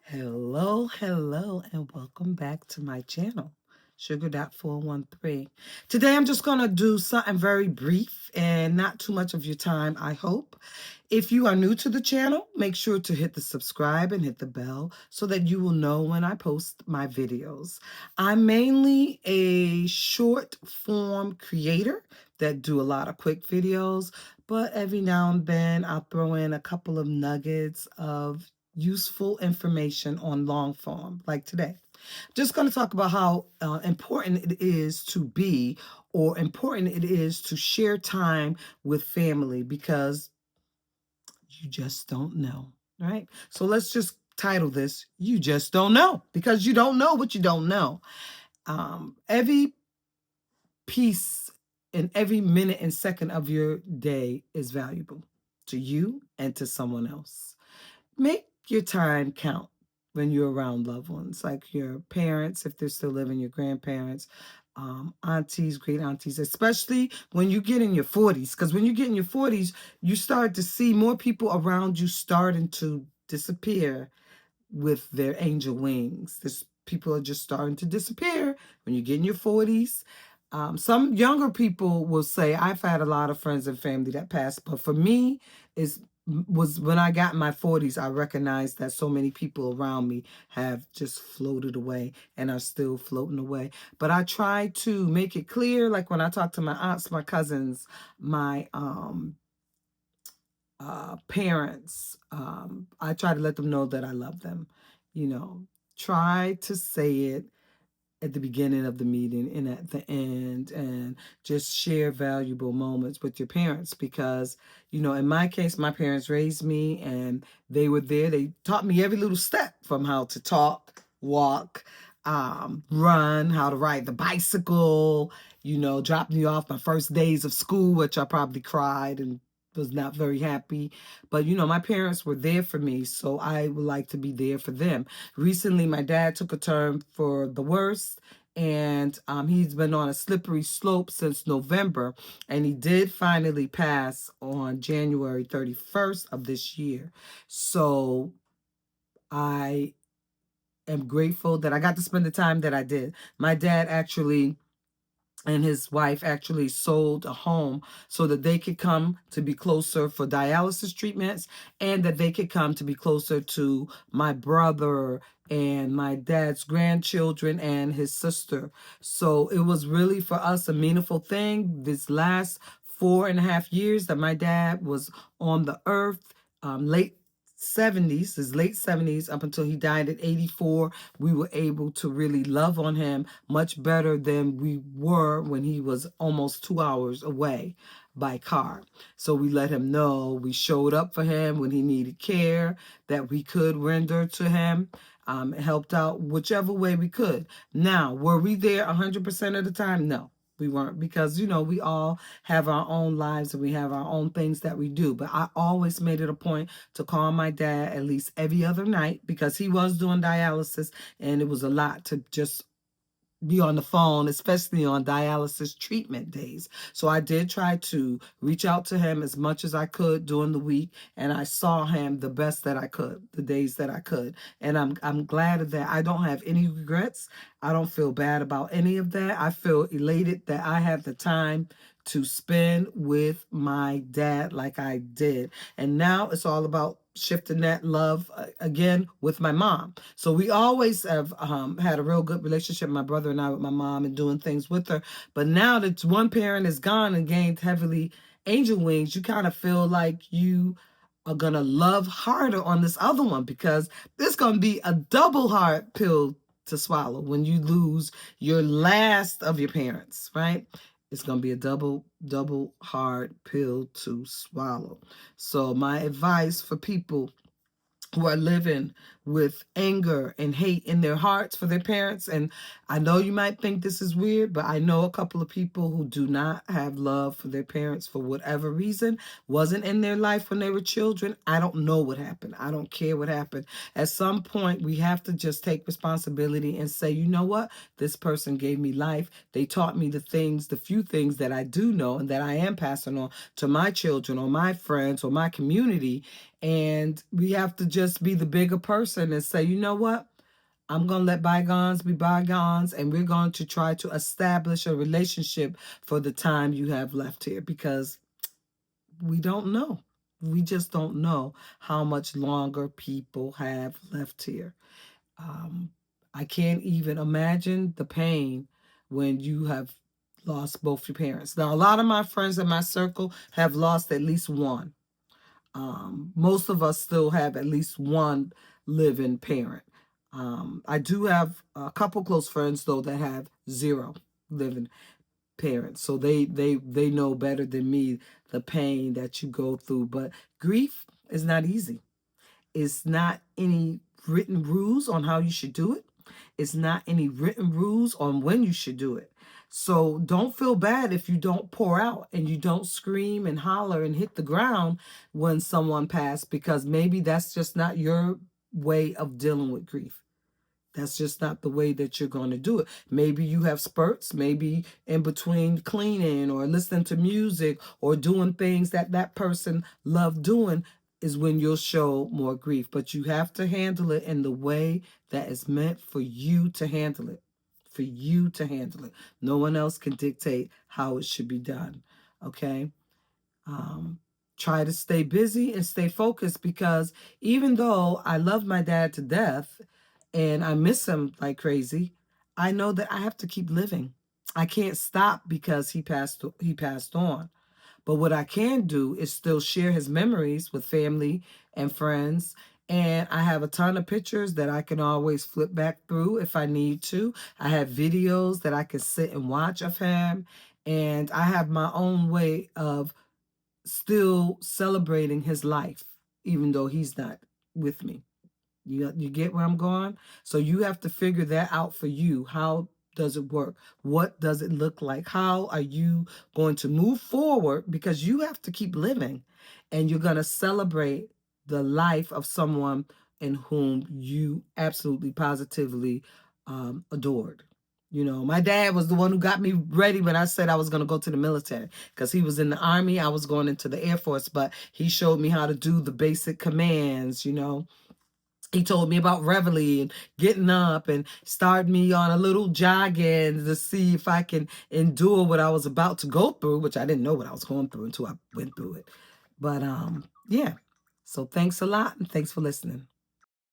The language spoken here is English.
Hello, and welcome back to my channel, Sugar.413. Today I'm just going to do something very brief and not too much of your time, I hope. If you are new to the channel, make sure to hit the subscribe and hit the bell so that you will know when I post my videos. I'm mainly a short form creator that do a lot of quick videos, but every now and then I'll throw in a couple of nuggets of useful information on long form, like today. Just going to talk about how important it is to be, or important it is to share time with family, because you just don't know, right? So let's just title this, You Just Don't Know, because you don't know what you don't know. Every piece and every minute and second of your day is valuable to you and to someone else. Make your time count when you're around loved ones, like your parents, if they're still living, your grandparents, aunties, great aunties, especially when you get in your 40s. Because when you get in your 40s, you start to see more people around you starting to disappear with their angel wings. This people are just starting to disappear when you get in your 40s. Some younger people will say, I've had a lot of friends and family that passed, but for me, is was when I got in my 40s, I recognized that so many people around me have just floated away and are still floating away. But I try to make it clear, like when I talk to my aunts, my cousins, my parents, I try to let them know that I love them. You know, try to say it at the beginning of the meeting and at the end, and just share valuable moments with your parents, because, you know, in my case, my parents raised me and they were there. They taught me every little step, from how to talk, walk, run, how to ride the bicycle, you know, dropped me off my first days of school, which I probably cried and was not very happy. But, you know, my parents were there for me, so I would like to be there for them. Recently, my dad took a turn for the worst, and he's been on a slippery slope since November, and he did finally pass on January 31st of this year. So I am grateful that I got to spend the time that I did. My dad actually and his wife actually sold a home so that they could come to be closer for dialysis treatments, and that they could come to be closer to my brother and my dad's grandchildren and his sister. So it was really for us a meaningful thing. This last 4.5 years that my dad was on the earth, late 70s, his late 70s, up until he died at 84, we were able to really love on him much better than we were when he was almost 2 hours away by car. So we let him know, we showed up for him when he needed care that we could render to him, helped out whichever way we could. Now, were we there 100% of the time? No. We weren't, because, you know, we all have our own lives and we have our own things that we do. But I always made it a point to call my dad at least every other night, because he was doing dialysis and it was a lot to just be on the phone, especially on dialysis treatment days. So I did try to reach out to him as much as I could during the week, and I saw him the best that I could, the days that I could. And I'm glad of that. I don't have any regrets. I don't feel bad about any of that. I feel elated that I had the time to spend with my dad like I did. And now it's all about shifting that love again with my mom. So we always have had a real good relationship, my brother and I, with my mom, and doing things with her. But now that one parent is gone and gained heavily angel wings, you kind of feel like you are going to love harder on this other one, because it's going to be a double hard pill to swallow when you lose your last of your parents, right? It's going to be a double hard pill to swallow. So my advice for people who are living with anger and hate in their hearts for their parents. And I know you might think this is weird, but I know a couple of people who do not have love for their parents for whatever reason, wasn't in their life when they were children. I don't know what happened. I don't care what happened. At some point, we have to just take responsibility and say, you know what? This person gave me life. They taught me the things, the few things that I do know and that I am passing on to my children or my friends or my community. And we have to just be the bigger person and say, you know what? I'm going to let bygones be bygones, and we're going to try to establish a relationship for the time you have left here, because we don't know. We just don't know how much longer people have left here. Um, I can't even imagine the pain when you have lost both your parents. Now, a lot of my friends in my circle have lost at least one. Most of us still have at least one living parent. I do have a couple close friends though that have zero living parents, so they know better than me the pain that you go through. But grief is not easy. It's not any written rules on how you should do it. It's not any written rules on when you should do it. So don't feel bad if you don't pour out and you don't scream and holler and hit the ground when someone passed, because maybe that's just not your way of dealing with grief. That's just not the way that you're going to do it. Maybe you have spurts, maybe in between cleaning or listening to music or doing things that that person loved doing is when you'll show more grief. But you have to handle it in the way that is meant for you to handle it. For you to handle it. No one else can dictate how it should be done. Okay? um, Try to stay busy and stay focused, because even though I love my dad to death and I miss him like crazy, I know that I have to keep living. I can't stop because he passed on. But what I can do is still share his memories with family and friends. And I have a ton of pictures that I can always flip back through if I need to. I have videos that I can sit and watch of him. And I have my own way of still celebrating his life, even though he's not with me. You get where I'm going? So you have to figure that out for you. How does it work? What does it look like? How are you going to move forward? Because you have to keep living, and you're going to celebrate the life of someone in whom you absolutely positively adored. You know, my dad was the one who got me ready when I said I was going to go to the military, because he was in the Army. I was going into the Air Force, but he showed me how to do the basic commands, you know. He told me about Reveille and getting up, and started me on a little jogging to see if I can endure what I was about to go through, which I didn't know what I was going through until I went through it. But yeah. So thanks a lot, and thanks for listening.